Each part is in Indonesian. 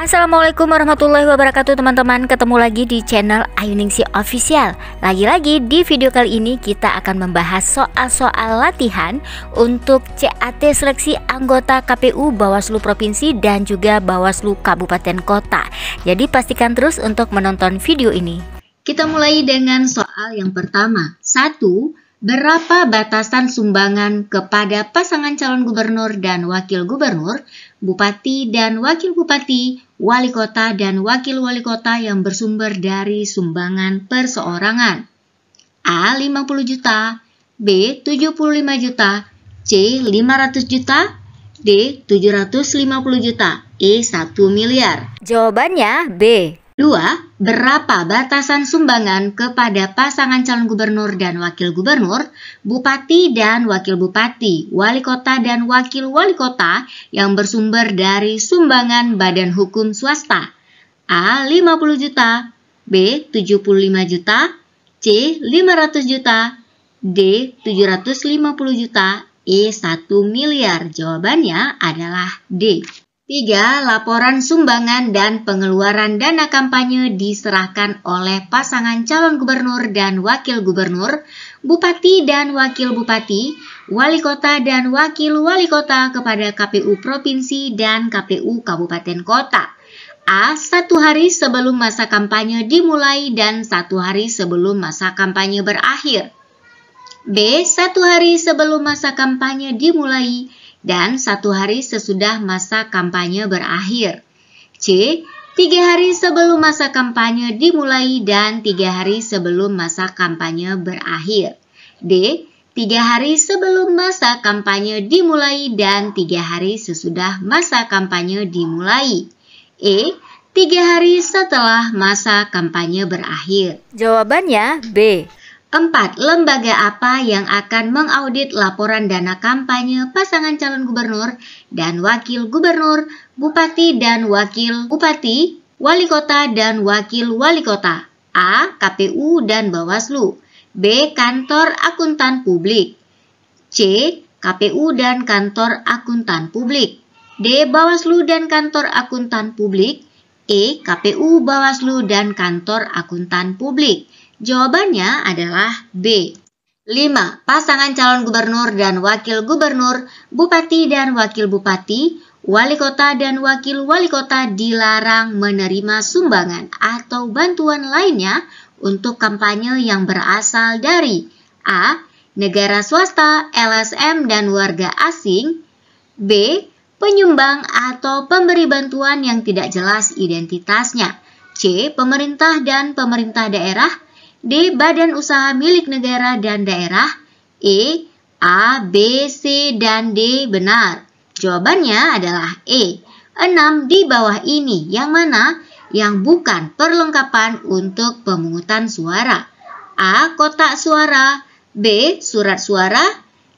Assalamualaikum warahmatullahi wabarakatuh teman-teman. Ketemu lagi di channel Ayuningsi Official. Lagi-lagi di video kali ini kita akan membahas soal-soal latihan untuk CAT seleksi anggota KPU Bawaslu Provinsi dan juga Bawaslu Kabupaten Kota. Jadi pastikan terus untuk menonton video ini. Kita mulai dengan soal yang pertama. 1. Berapa batasan sumbangan kepada pasangan calon gubernur dan wakil gubernur, bupati dan wakil bupati, wali kota dan wakil wali kota yang bersumber dari sumbangan perseorangan? A. 50 juta, B. 75 juta, C. 500 juta, D. 750 juta, E. 1 miliar. Jawabannya B. 2. Berapa batasan sumbangan kepada pasangan calon gubernur dan wakil gubernur, bupati dan wakil bupati, wali kota dan wakil wali kota yang bersumber dari sumbangan badan hukum swasta? A. 50 juta, B. 75 juta, C. 500 juta, D. 750 juta, E. 1 miliar. Jawabannya adalah D. 3. Laporan sumbangan dan pengeluaran dana kampanye diserahkan oleh pasangan calon gubernur dan wakil gubernur, bupati dan wakil bupati, wali kota dan wakil wali kota kepada KPU Provinsi dan KPU Kabupaten Kota. A. 1 hari sebelum masa kampanye dimulai dan 1 hari sebelum masa kampanye berakhir. B. 1 hari sebelum masa kampanye dimulai dan 1 hari sesudah masa kampanye berakhir. C. 3 hari sebelum masa kampanye dimulai dan 3 hari sebelum masa kampanye berakhir. D. 3 hari sebelum masa kampanye dimulai dan 3 hari sesudah masa kampanye dimulai. E. 3 hari setelah masa kampanye berakhir. Jawabannya B. 4. Lembaga apa yang akan mengaudit laporan dana kampanye pasangan calon gubernur dan wakil gubernur, bupati dan wakil bupati, wali kota dan wakil wali kota? A. KPU dan Bawaslu, B. Kantor Akuntan Publik, C. KPU dan Kantor Akuntan Publik, D. Bawaslu dan Kantor Akuntan Publik, E. KPU, Bawaslu dan Kantor Akuntan Publik. Jawabannya adalah B. 5. Pasangan calon gubernur dan wakil gubernur, bupati dan wakil bupati, wali kota dan wakil wali kota dilarang menerima sumbangan atau bantuan lainnya untuk kampanye yang berasal dari A. Negara swasta, LSM dan warga asing, B. Penyumbang atau pemberi bantuan yang tidak jelas identitasnya, C. Pemerintah dan pemerintah daerah, D. Badan usaha milik negara dan daerah, E. A, B, C, dan D benar. Jawabannya adalah E. 6 di bawah ini yang mana yang bukan perlengkapan untuk pemungutan suara? A. Kotak suara, B. Surat suara,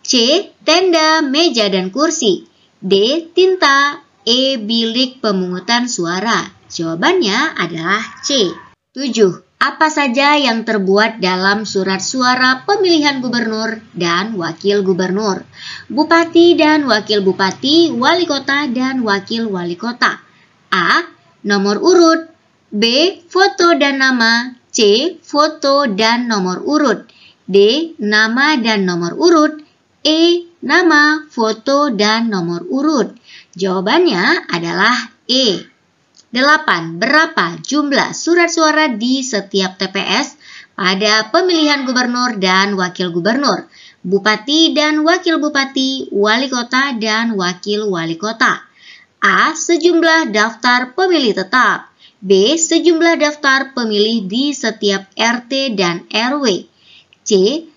C. Tenda, meja, dan kursi, D. Tinta, E. Bilik pemungutan suara. Jawabannya adalah C. 7. Apa saja yang terbuat dalam surat suara pemilihan gubernur dan wakil gubernur, bupati dan wakil bupati, wali kota dan wakil wali kota? A. Nomor urut, B. Foto dan nama, C. Foto dan nomor urut, D. Nama dan nomor urut, E. Nama, foto, dan nomor urut. Jawabannya adalah E. 8. Berapa jumlah surat suara di setiap TPS pada pemilihan gubernur dan wakil gubernur, bupati dan wakil bupati, wali kota dan wakil wali kota? A. Sejumlah daftar pemilih tetap, B. Sejumlah daftar pemilih di setiap RT dan RW, C.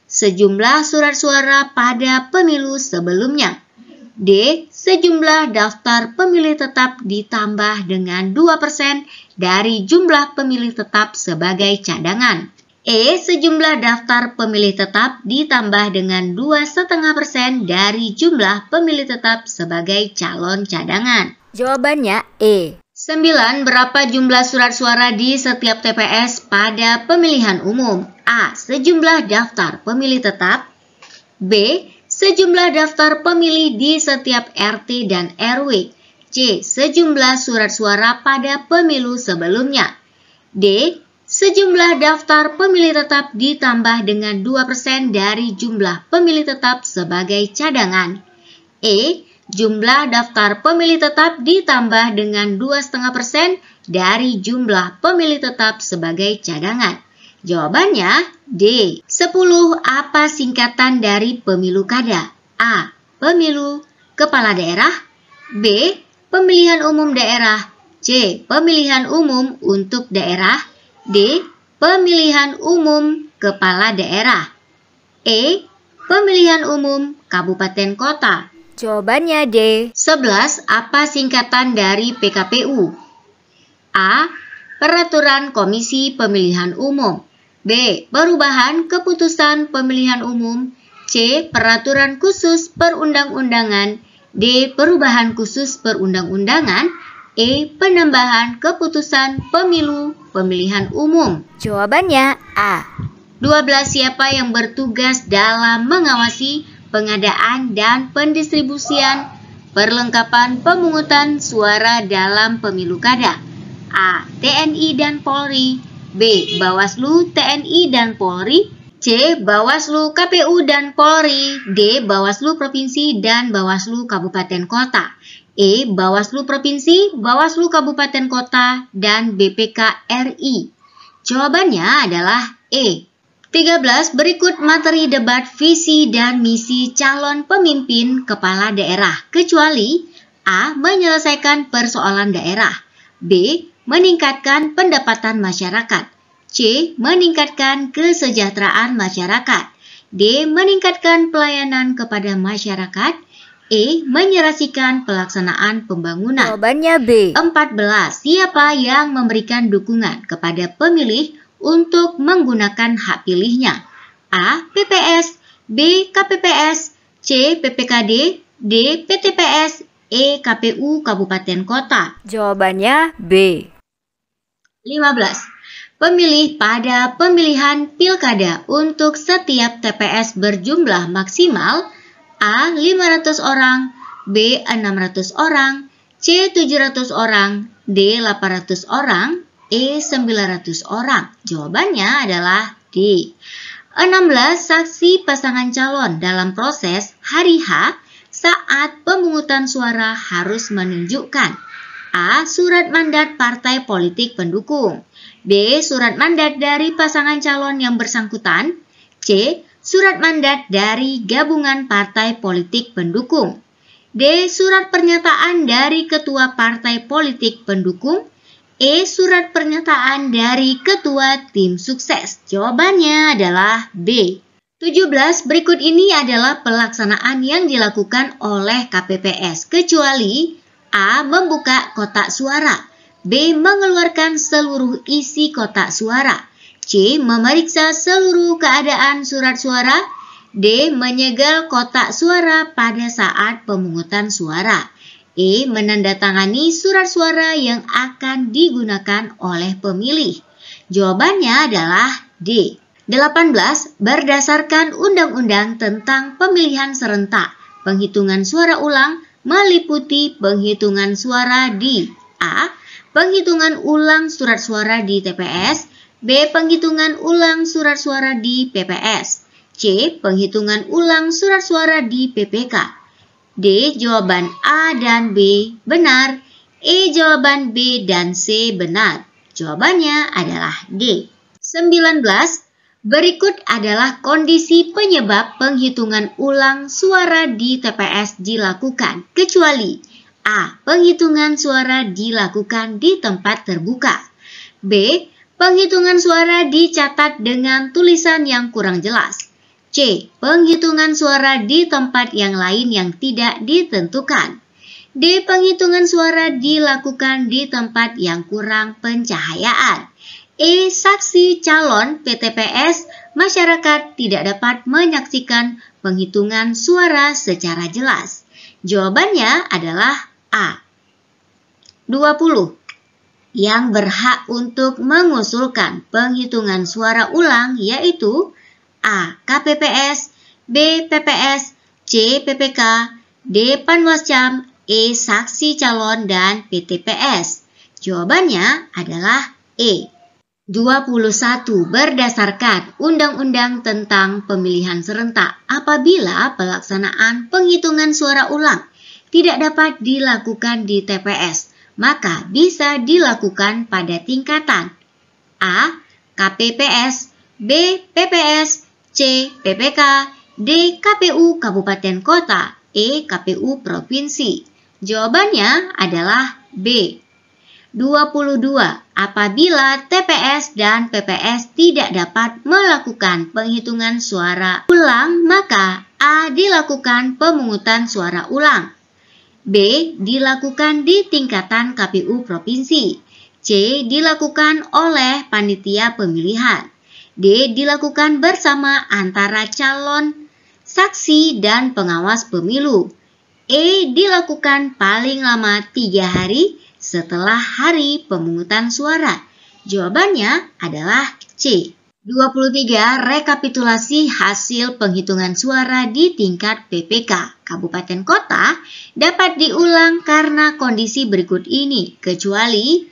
Sejumlah surat suara pada pemilu sebelumnya, D. Sejumlah daftar pemilih tetap ditambah dengan 2% dari jumlah pemilih tetap sebagai cadangan, E. Sejumlah daftar pemilih tetap ditambah dengan 2,5% dari jumlah pemilih tetap sebagai calon cadangan. Jawabannya E. 9. Berapa jumlah surat suara di setiap TPS pada pemilihan umum? A. Sejumlah daftar pemilih tetap, B. Sejumlah daftar pemilih di setiap RT dan RW, C. Sejumlah surat suara pada pemilu sebelumnya. D. Sejumlah daftar pemilih tetap ditambah dengan 2% dari jumlah pemilih tetap sebagai cadangan. E. Jumlah daftar pemilih tetap ditambah dengan 2,5% dari jumlah pemilih tetap sebagai cadangan. Jawabannya D. 10. Apa singkatan dari pemilu kada? A. Pemilu kepala daerah. B. Pemilihan umum daerah. C. Pemilihan umum untuk daerah. D. Pemilihan umum kepala daerah. E. Pemilihan umum kabupaten kota. Jawabannya D. 11. Apa singkatan dari PKPU? A. Peraturan Komisi Pemilihan Umum. B. Perubahan Keputusan Pemilihan Umum. C. Peraturan Khusus Perundang-undangan. D. Perubahan Khusus Perundang-undangan. E. Penambahan Keputusan Pemilu Pemilihan Umum. Jawabannya A. 12. Siapa yang bertugas dalam mengawasi pengadaan dan pendistribusian perlengkapan pemungutan suara dalam pemilu kada? A. TNI dan Polri. B. Bawaslu TNI dan Polri. C. Bawaslu KPU dan Polri. D. Bawaslu Provinsi dan Bawaslu Kabupaten Kota. E. Bawaslu Provinsi, Bawaslu Kabupaten Kota, dan BPK RI. Jawabannya adalah E. 13. Berikut materi debat visi dan misi calon pemimpin kepala daerah, kecuali A. Menyelesaikan persoalan daerah. B. Meningkatkan pendapatan masyarakat. C. Meningkatkan kesejahteraan masyarakat. D. Meningkatkan pelayanan kepada masyarakat. E. Menyerasikan pelaksanaan pembangunan. Jawabannya B. 14. Siapa yang memberikan dukungan kepada pemilih untuk menggunakan hak pilihnya? A. PPS. B. KPPS. C. PPKD. D. PTPS. E. KPU Kabupaten Kota. Jawabannya B. 15. Pemilih pada pemilihan pilkada untuk setiap TPS berjumlah maksimal A. 500 orang, B. 600 orang, C. 700 orang, D. 800 orang, E. 900 orang. Jawabannya adalah D. 16. Saksi pasangan calon dalam proses hari H saat pemungutan suara harus menunjukkan A. Surat mandat partai politik pendukung. B. Surat mandat dari pasangan calon yang bersangkutan. C. Surat mandat dari gabungan partai politik pendukung. D. Surat pernyataan dari ketua partai politik pendukung. E. Surat pernyataan dari ketua tim sukses. Jawabannya adalah B. 17. Berikut ini adalah pelaksanaan yang dilakukan oleh KPPS, kecuali A. Membuka kotak suara. B. Mengeluarkan seluruh isi kotak suara. C. Memeriksa seluruh keadaan surat suara. D. Menyegel kotak suara pada saat pemungutan suara. E. Menandatangani surat suara yang akan digunakan oleh pemilih. Jawabannya adalah D. 18. Berdasarkan Undang-Undang tentang Pemilihan Serentak, penghitungan suara ulang meliputi penghitungan suara di A. Penghitungan ulang surat suara di TPS. B. Penghitungan ulang surat suara di PPS. C. Penghitungan ulang surat suara di PPK. D. Jawaban A dan B benar. E. Jawaban B dan C benar. Jawabannya adalah D. 19. Berikut adalah kondisi penyebab penghitungan ulang suara di TPS dilakukan, kecuali A. Penghitungan suara dilakukan di tempat terbuka. B. Penghitungan suara dicatat dengan tulisan yang kurang jelas. C. Penghitungan suara di tempat yang lain yang tidak ditentukan. D. Penghitungan suara dilakukan di tempat yang kurang pencahayaan. E. Saksi calon PTPS masyarakat tidak dapat menyaksikan penghitungan suara secara jelas. Jawabannya adalah A. 20. Yang berhak untuk mengusulkan penghitungan suara ulang yaitu A. KPPS, B. PPS, C. PPK, D. Panwascam, E. Saksi calon dan PTPS? Jawabannya adalah E. 21. Berdasarkan Undang-Undang tentang Pemilihan Serentak, apabila pelaksanaan penghitungan suara ulang tidak dapat dilakukan di TPS, maka bisa dilakukan pada tingkatan A. KPPS, B. PPS, C. PPK, D. KPU Kabupaten Kota, E. KPU Provinsi. Jawabannya adalah B. 22. Apabila TPS dan PPS tidak dapat melakukan penghitungan suara ulang, maka A. Dilakukan pemungutan suara ulang, B. Dilakukan di tingkatan KPU Provinsi, C. Dilakukan oleh panitia pemilihan, D. Dilakukan bersama antara calon, saksi, dan pengawas pemilu, E. Dilakukan paling lama 3 hari setelah hari pemungutan suara. Jawabannya adalah C. 23. Rekapitulasi hasil penghitungan suara di tingkat PPK Kabupaten Kota dapat diulang karena kondisi berikut ini, kecuali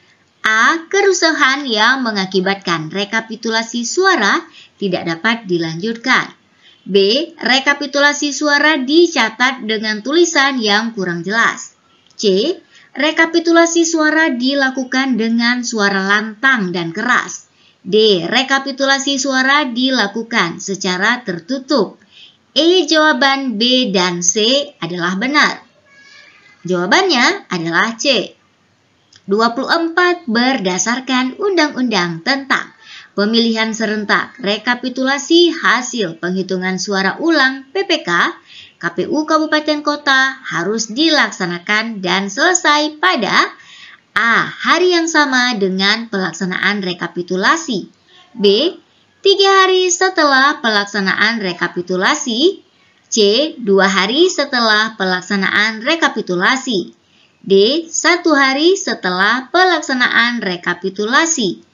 A. Kerusuhan yang mengakibatkan rekapitulasi suara tidak dapat dilanjutkan, B. Rekapitulasi suara dicatat dengan tulisan yang kurang jelas, C. Rekapitulasi suara dilakukan dengan suara lantang dan keras, D. Rekapitulasi suara dilakukan secara tertutup. E. Jawaban B dan C adalah benar. Jawabannya adalah C. 24. Berdasarkan Undang-Undang tentang Pemilihan Serentak, rekapitulasi hasil penghitungan suara ulang PPK KPU Kabupaten Kota harus dilaksanakan dan selesai pada A. Hari yang sama dengan pelaksanaan rekapitulasi, B. 3 hari setelah pelaksanaan rekapitulasi, C. 2 hari setelah pelaksanaan rekapitulasi, D. 1 hari setelah pelaksanaan rekapitulasi.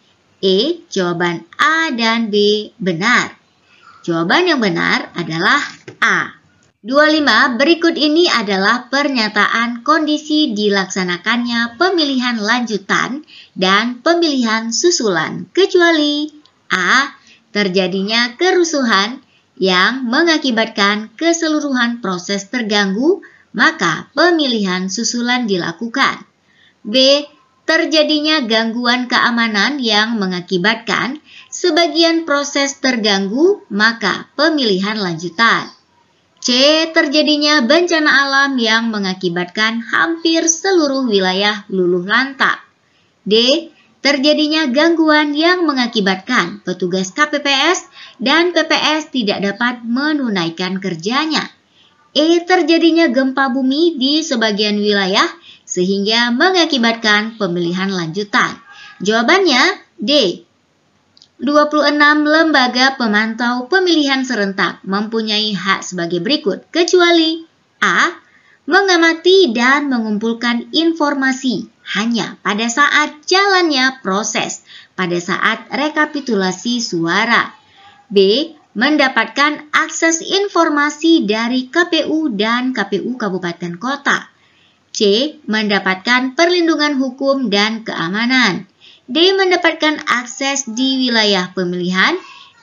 E. Jawaban A dan B benar. Jawaban yang benar adalah A. 25. Berikut ini adalah pernyataan kondisi dilaksanakannya pemilihan lanjutan dan pemilihan susulan, kecuali A. Terjadinya kerusuhan yang mengakibatkan keseluruhan proses terganggu, maka pemilihan susulan dilakukan. B. Terjadinya gangguan keamanan yang mengakibatkan sebagian proses terganggu, maka pemilihan lanjutan. C. Terjadinya bencana alam yang mengakibatkan hampir seluruh wilayah luluh lantak. D. Terjadinya gangguan yang mengakibatkan petugas KPPS dan PPS tidak dapat menunaikan kerjanya. E. Terjadinya gempa bumi di sebagian wilayah sehingga mengakibatkan pemilihan lanjutan. Jawabannya D. 26. Lembaga pemantau pemilihan serentak mempunyai hak sebagai berikut, kecuali A. Mengamati dan mengumpulkan informasi hanya pada saat jalannya proses pada saat rekapitulasi suara, B. Mendapatkan akses informasi dari KPU dan KPU Kabupaten Kota, C. Mendapatkan perlindungan hukum dan keamanan, D. Mendapatkan akses di wilayah pemilihan,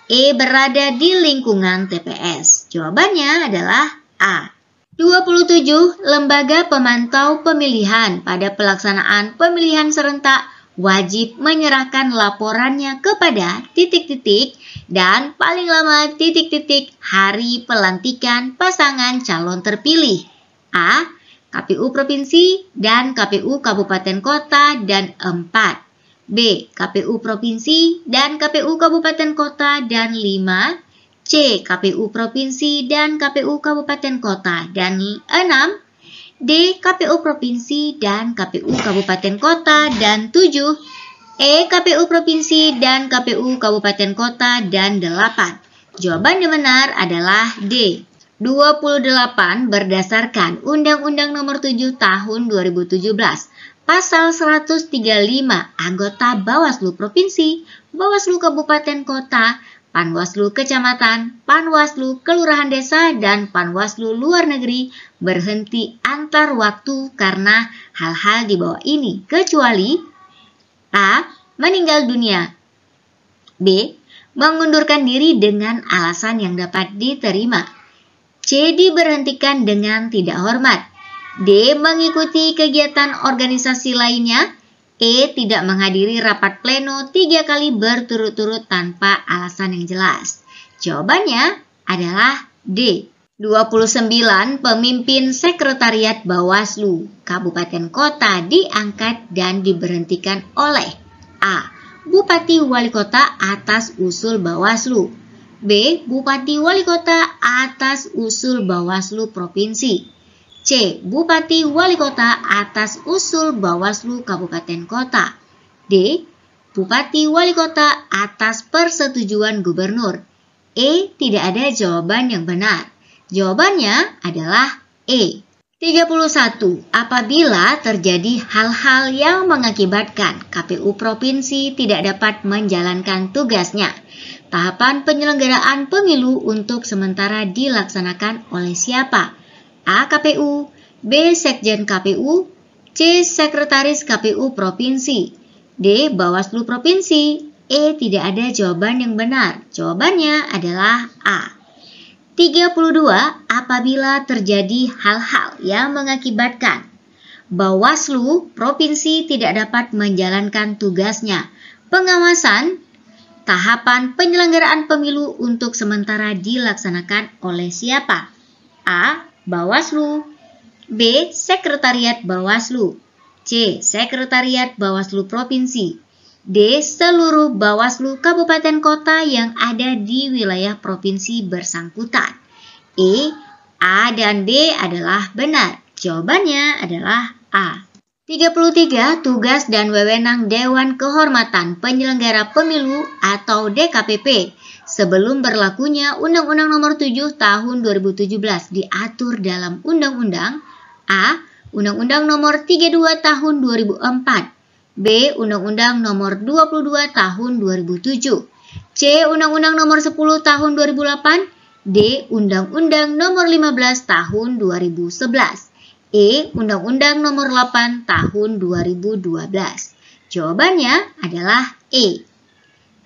E. Berada di lingkungan TPS. Jawabannya adalah A. 27. Lembaga pemantau pemilihan pada pelaksanaan pemilihan serentak wajib menyerahkan laporannya kepada ... dan paling lama ... hari pelantikan pasangan calon terpilih. A. KPU Provinsi dan KPU Kabupaten Kota dan 4. B. KPU Provinsi dan KPU Kabupaten Kota dan 5. C. KPU Provinsi dan KPU Kabupaten Kota dan 6. D. KPU Provinsi dan KPU Kabupaten Kota dan 7. E. KPU Provinsi dan KPU Kabupaten Kota dan 8. Jawaban yang benar adalah D. 28. Berdasarkan Undang-Undang Nomor 7 Tahun 2017, Pasal 135, anggota Bawaslu Provinsi, Bawaslu Kabupaten Kota Panwaslu Kecamatan, Panwaslu Kelurahan Desa, dan Panwaslu Luar Negeri berhenti antar waktu karena hal-hal di bawah ini, kecuali A. Meninggal dunia, B. Mengundurkan diri dengan alasan yang dapat diterima, C. Diberhentikan dengan tidak hormat, D. Mengikuti kegiatan organisasi lainnya, E. Tidak menghadiri rapat pleno 3 kali berturut-turut tanpa alasan yang jelas. Jawabannya adalah D. 29 pemimpin sekretariat Bawaslu Kabupaten Kota diangkat dan diberhentikan oleh A. Bupati Wali Kota atas usul Bawaslu, B. Bupati Wali Kota atas usul Bawaslu Provinsi, C. Bupati Wali Kota atas usul Bawaslu Kabupaten Kota, D. Bupati Wali Kota atas persetujuan Gubernur. E. Tidak ada jawaban yang benar. Jawabannya adalah E. 31. Apabila terjadi hal-hal yang mengakibatkan KPU Provinsi tidak dapat menjalankan tugasnya, tahapan penyelenggaraan pemilu untuk sementara dilaksanakan oleh siapa? A. KPU, B. Sekjen KPU, C. Sekretaris KPU Provinsi, D. Bawaslu Provinsi. E. Tidak ada jawaban yang benar. Jawabannya adalah A. 32. Apabila terjadi hal-hal yang mengakibatkan Bawaslu Provinsi tidak dapat menjalankan tugasnya, pengawasan tahapan penyelenggaraan pemilu untuk sementara dilaksanakan oleh siapa? A. Bawaslu, B. Sekretariat Bawaslu, C. Sekretariat Bawaslu Provinsi, D. Seluruh Bawaslu Kabupaten Kota yang ada di wilayah provinsi bersangkutan. E. A dan D adalah benar. Jawabannya adalah A. 33. Tugas dan wewenang Dewan Kehormatan Penyelenggara Pemilu atau DKPP sebelum berlakunya Undang-Undang Nomor 7 Tahun 2017 diatur dalam Undang-Undang A. Undang-Undang Nomor 32 Tahun 2004, B. Undang-Undang Nomor 22 Tahun 2007, C. Undang-Undang Nomor 10 Tahun 2008, D. Undang-Undang Nomor 15 Tahun 2011, E. Undang-Undang Nomor 8 Tahun 2012. Jawabannya adalah E.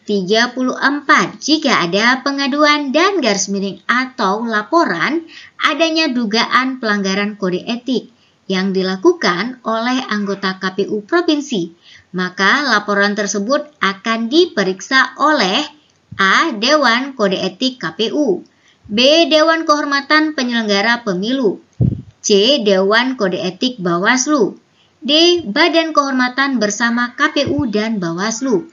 34. Jika ada pengaduan dan garis miring atau laporan adanya dugaan pelanggaran kode etik yang dilakukan oleh anggota KPU Provinsi, maka laporan tersebut akan diperiksa oleh A. Dewan Kode Etik KPU, B. Dewan Kehormatan Penyelenggara Pemilu, C. Dewan Kode Etik Bawaslu, D. Badan Kehormatan bersama KPU dan Bawaslu,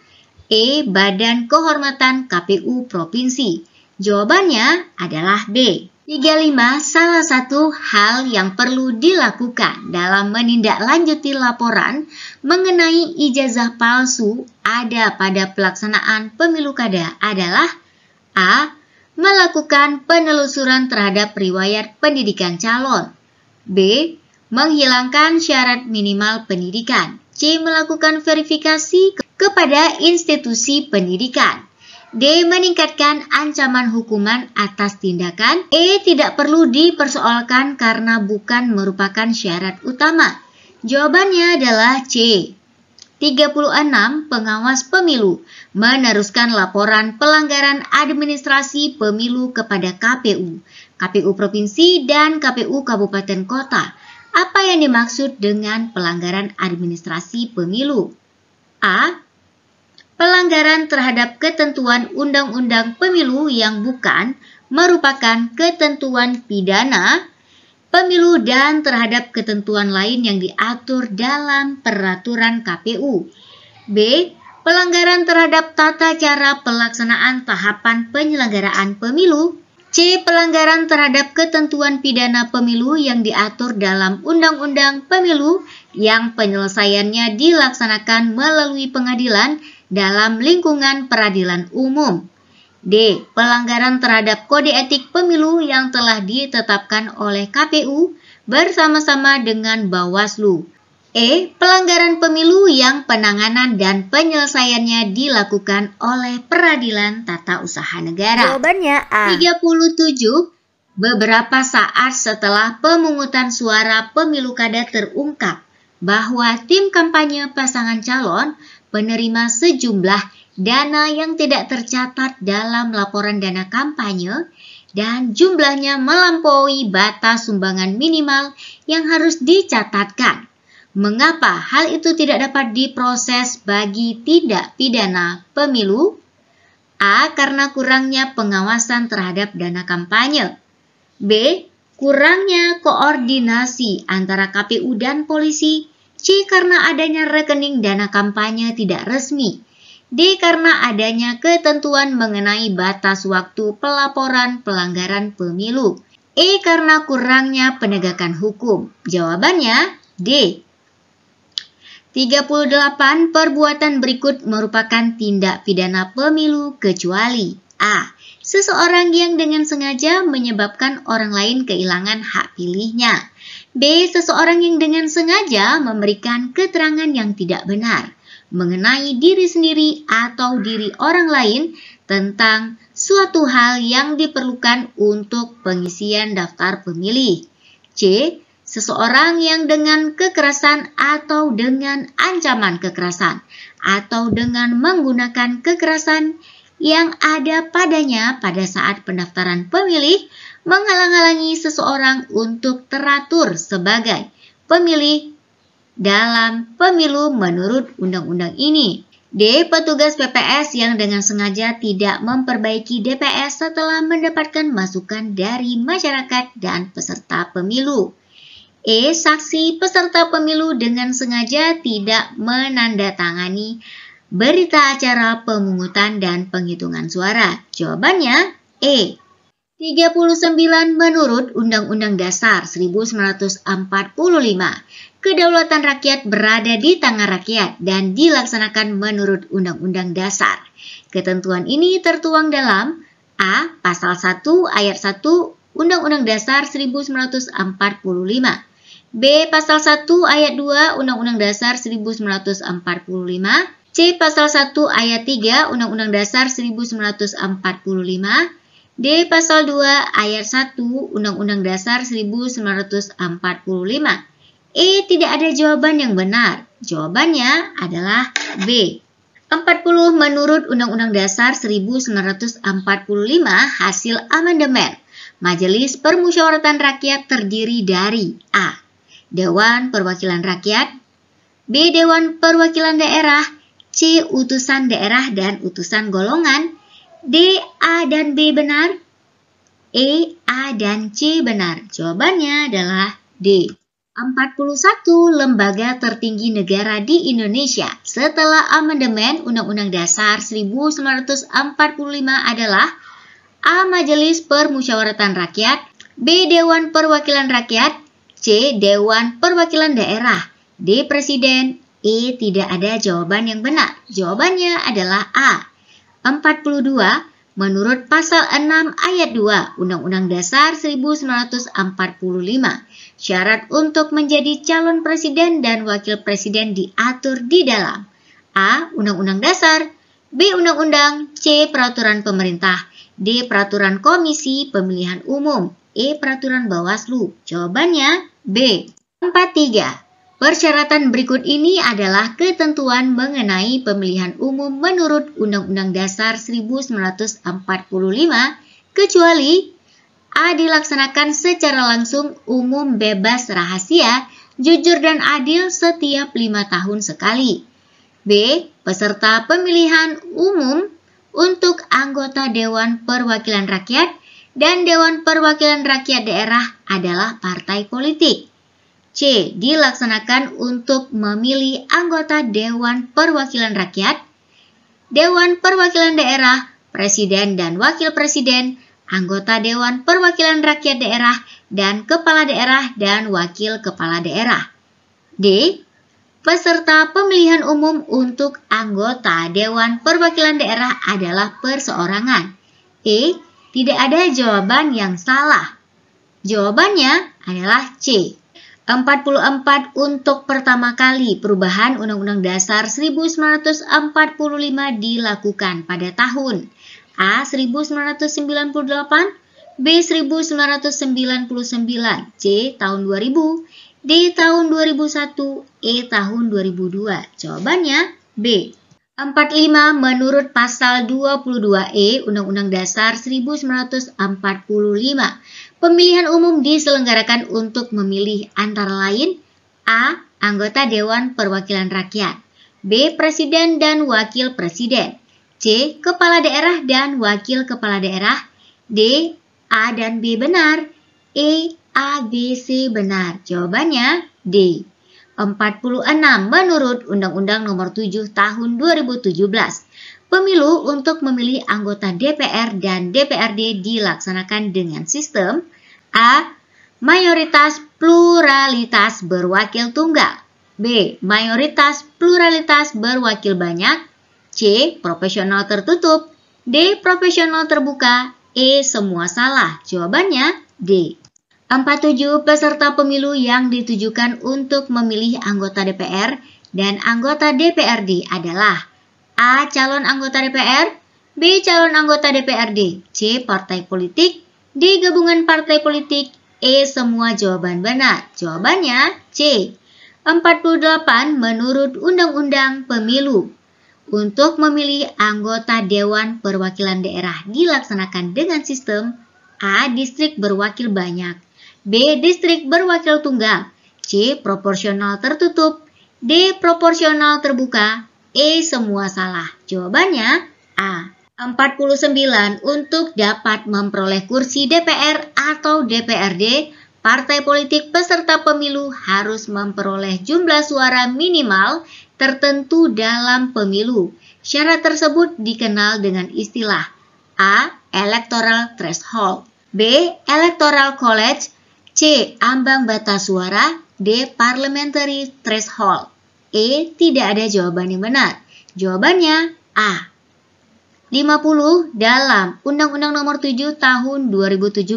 E. Badan Kehormatan KPU Provinsi. Jawabannya adalah B. 35. Salah satu hal yang perlu dilakukan dalam menindaklanjuti laporan mengenai ijazah palsu ada pada pelaksanaan pemilu kada adalah A. Melakukan penelusuran terhadap riwayat pendidikan calon, B. Menghilangkan syarat minimal pendidikan, C. Melakukan verifikasi kepada institusi pendidikan, D. Meningkatkan ancaman hukuman atas tindakan, E. Tidak perlu dipersoalkan karena bukan merupakan syarat utama. Jawabannya adalah C. 36. Pengawas pemilu meneruskan laporan pelanggaran administrasi pemilu kepada KPU, KPU Provinsi, dan KPU Kabupaten Kota. Apa yang dimaksud dengan pelanggaran administrasi pemilu? A. Pelanggaran terhadap ketentuan Undang-Undang Pemilu yang bukan merupakan ketentuan pidana pemilu dan terhadap ketentuan lain yang diatur dalam peraturan KPU. B. Pelanggaran terhadap tata cara pelaksanaan tahapan penyelenggaraan pemilu. C. Pelanggaran terhadap ketentuan pidana pemilu yang diatur dalam Undang-Undang Pemilu yang penyelesaiannya dilaksanakan melalui pengadilan dalam lingkungan peradilan umum. D. Pelanggaran terhadap kode etik pemilu yang telah ditetapkan oleh KPU bersama-sama dengan Bawaslu. Pelanggaran pemilu yang penanganan dan penyelesaiannya dilakukan oleh Peradilan Tata Usaha Negara. Jawabannya A. 37. Beberapa saat setelah pemungutan suara pemilu kada terungkap bahwa tim kampanye pasangan calon penerima sejumlah dana yang tidak tercatat dalam laporan dana kampanye dan jumlahnya melampaui batas sumbangan minimal yang harus dicatatkan. Mengapa hal itu tidak dapat diproses bagi tindak pidana pemilu? A. Karena kurangnya pengawasan terhadap dana kampanye. B. Kurangnya koordinasi antara KPU dan polisi. C. Karena adanya rekening dana kampanye tidak resmi. D. Karena adanya ketentuan mengenai batas waktu pelaporan pelanggaran pemilu. E. Karena kurangnya penegakan hukum. Jawabannya D. 38. Perbuatan berikut merupakan tindak pidana pemilu kecuali A. Seseorang yang dengan sengaja menyebabkan orang lain kehilangan hak pilihnya. B. Seseorang yang dengan sengaja memberikan keterangan yang tidak benar mengenai diri sendiri atau diri orang lain tentang suatu hal yang diperlukan untuk pengisian daftar pemilih. C. Seseorang yang dengan kekerasan atau dengan ancaman kekerasan atau dengan menggunakan kekerasan yang ada padanya pada saat pendaftaran pemilih menghalang-halangi seseorang untuk teratur sebagai pemilih dalam pemilu menurut undang-undang ini. D. Petugas PPS yang dengan sengaja tidak memperbaiki DPS setelah mendapatkan masukan dari masyarakat dan peserta pemilu. E. Saksi peserta pemilu dengan sengaja tidak menandatangani berita acara pemungutan dan penghitungan suara. Jawabannya E. 39. Menurut Undang-Undang Dasar 1945, kedaulatan rakyat berada di tangan rakyat dan dilaksanakan menurut Undang-Undang Dasar. Ketentuan ini tertuang dalam A. Pasal 1 ayat 1 Undang-Undang Dasar 1945. B. Pasal 1 ayat 2 Undang-Undang Dasar 1945. C. Pasal 1 ayat 3 Undang-Undang Dasar 1945. D. Pasal 2 ayat 1 Undang-Undang Dasar 1945. E. Tidak ada jawaban yang benar. Jawabannya adalah B. 40. Menurut Undang-Undang Dasar 1945 hasil amandemen, Majelis Permusyawaratan Rakyat terdiri dari A. Dewan Perwakilan Rakyat, B. Dewan Perwakilan Daerah, C. Utusan daerah dan utusan golongan, D. A dan B benar, E. A dan C benar. Jawabannya adalah D. 41. Lembaga tertinggi negara di Indonesia setelah amandemen Undang-Undang Dasar 1945 adalah A. Majelis Permusyawaratan Rakyat, B. Dewan Perwakilan Rakyat, C. Dewan Perwakilan Daerah, D. Presiden, E. Tidak ada jawaban yang benar. Jawabannya adalah A. 42. Menurut pasal 6 ayat 2 Undang-Undang Dasar 1945, syarat untuk menjadi calon presiden dan wakil presiden diatur di dalam A. Undang-Undang Dasar, B. Undang-Undang, C. Peraturan Pemerintah, D. Peraturan Komisi Pemilihan Umum, E. Peraturan Bawaslu. Jawabannya B. 43. Persyaratan berikut ini adalah ketentuan mengenai pemilihan umum menurut Undang-Undang Dasar 1945, kecuali A. Dilaksanakan secara langsung, umum, bebas, rahasia, jujur dan adil setiap 5 tahun sekali. B. Peserta pemilihan umum untuk anggota Dewan Perwakilan Rakyat dan Dewan Perwakilan Rakyat Daerah adalah partai politik. C. Dilaksanakan untuk memilih anggota Dewan Perwakilan Rakyat, Dewan Perwakilan Daerah, Presiden dan Wakil Presiden, anggota Dewan Perwakilan Rakyat Daerah, dan Kepala Daerah dan Wakil Kepala Daerah. D. Peserta pemilihan umum untuk anggota Dewan Perwakilan Daerah adalah perseorangan. E. Tidak ada jawaban yang salah. Jawabannya adalah C. 44 untuk pertama kali perubahan Undang-Undang Dasar 1945 dilakukan pada tahun A. 1998, B. 1999, C. tahun 2000, D. tahun 2001, E. tahun 2002. Jawabannya B. 45 menurut pasal 22E Undang-Undang Dasar 1945. Pemilihan umum diselenggarakan untuk memilih antara lain A. Anggota Dewan Perwakilan Rakyat, B. Presiden dan Wakil Presiden, C. Kepala Daerah dan Wakil Kepala Daerah, D. A dan B benar, E. A, B, C benar. Jawabannya D. 46 menurut Undang-Undang Nomor 7 Tahun 2017. Pemilu untuk memilih anggota DPR dan DPRD dilaksanakan dengan sistem A. Mayoritas pluralitas berwakil tunggal, B. Mayoritas pluralitas berwakil banyak, C. Proporsional tertutup, D. Proporsional terbuka, E. Semua salah. Jawabannya D. 47 peserta pemilu yang ditujukan untuk memilih anggota DPR dan anggota DPRD adalah A. Calon anggota DPR, B. Calon anggota DPRD, C. Partai politik, D. Gabungan partai politik, E. Semua jawaban benar. Jawabannya C. 48 menurut Undang-Undang Pemilu. Untuk memilih anggota Dewan Perwakilan Daerah dilaksanakan dengan sistem A. Distrik berwakil banyak, B. Distrik berwakil tunggal, C. Proporsional tertutup, D. Proporsional terbuka, E. Semua salah. Jawabannya A. 49 untuk dapat memperoleh kursi DPR atau DPRD, partai politik peserta pemilu harus memperoleh jumlah suara minimal tertentu dalam pemilu. Syarat tersebut dikenal dengan istilah A. Electoral threshold, B. Electoral college, C. Ambang batas suara, D. Parliamentary threshold, E. Tidak ada jawaban yang benar. Jawabannya A. 50 dalam Undang-Undang Nomor 7 Tahun 2017.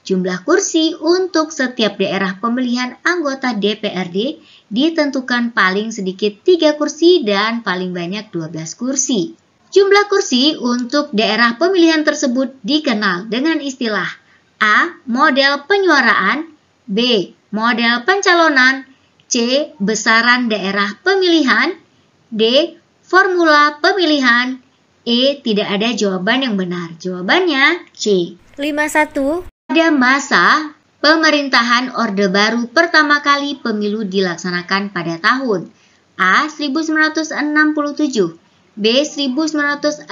Jumlah kursi untuk setiap daerah pemilihan anggota DPRD ditentukan paling sedikit 3 kursi dan paling banyak 12 kursi. Jumlah kursi untuk daerah pemilihan tersebut dikenal dengan istilah A. Model penyuaraan, B. Model pencalonan, C. Besaran daerah pemilihan, D. Formula pemilihan, E. Tidak ada jawaban yang benar. Jawabannya C. 51. Pada masa pemerintahan Orde Baru pertama kali pemilu dilaksanakan pada tahun A. 1967, B. 1969,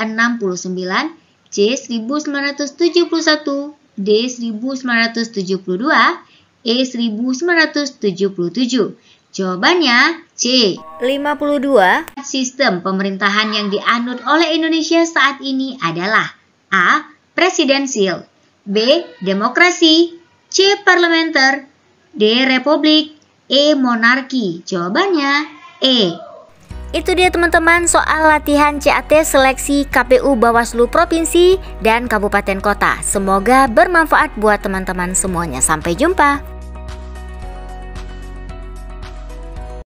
C. 1971, D. 1972, E. 1977. Jawabannya C. 52. Sistem pemerintahan yang dianut oleh Indonesia saat ini adalah A. Presidensial, B. Demokrasi, C. Parlementer, D. Republik, E. Monarki. Jawabannya E. Itu dia teman-teman soal latihan CAT seleksi KPU Bawaslu Provinsi dan Kabupaten Kota. Semoga bermanfaat buat teman-teman semuanya. Sampai jumpa.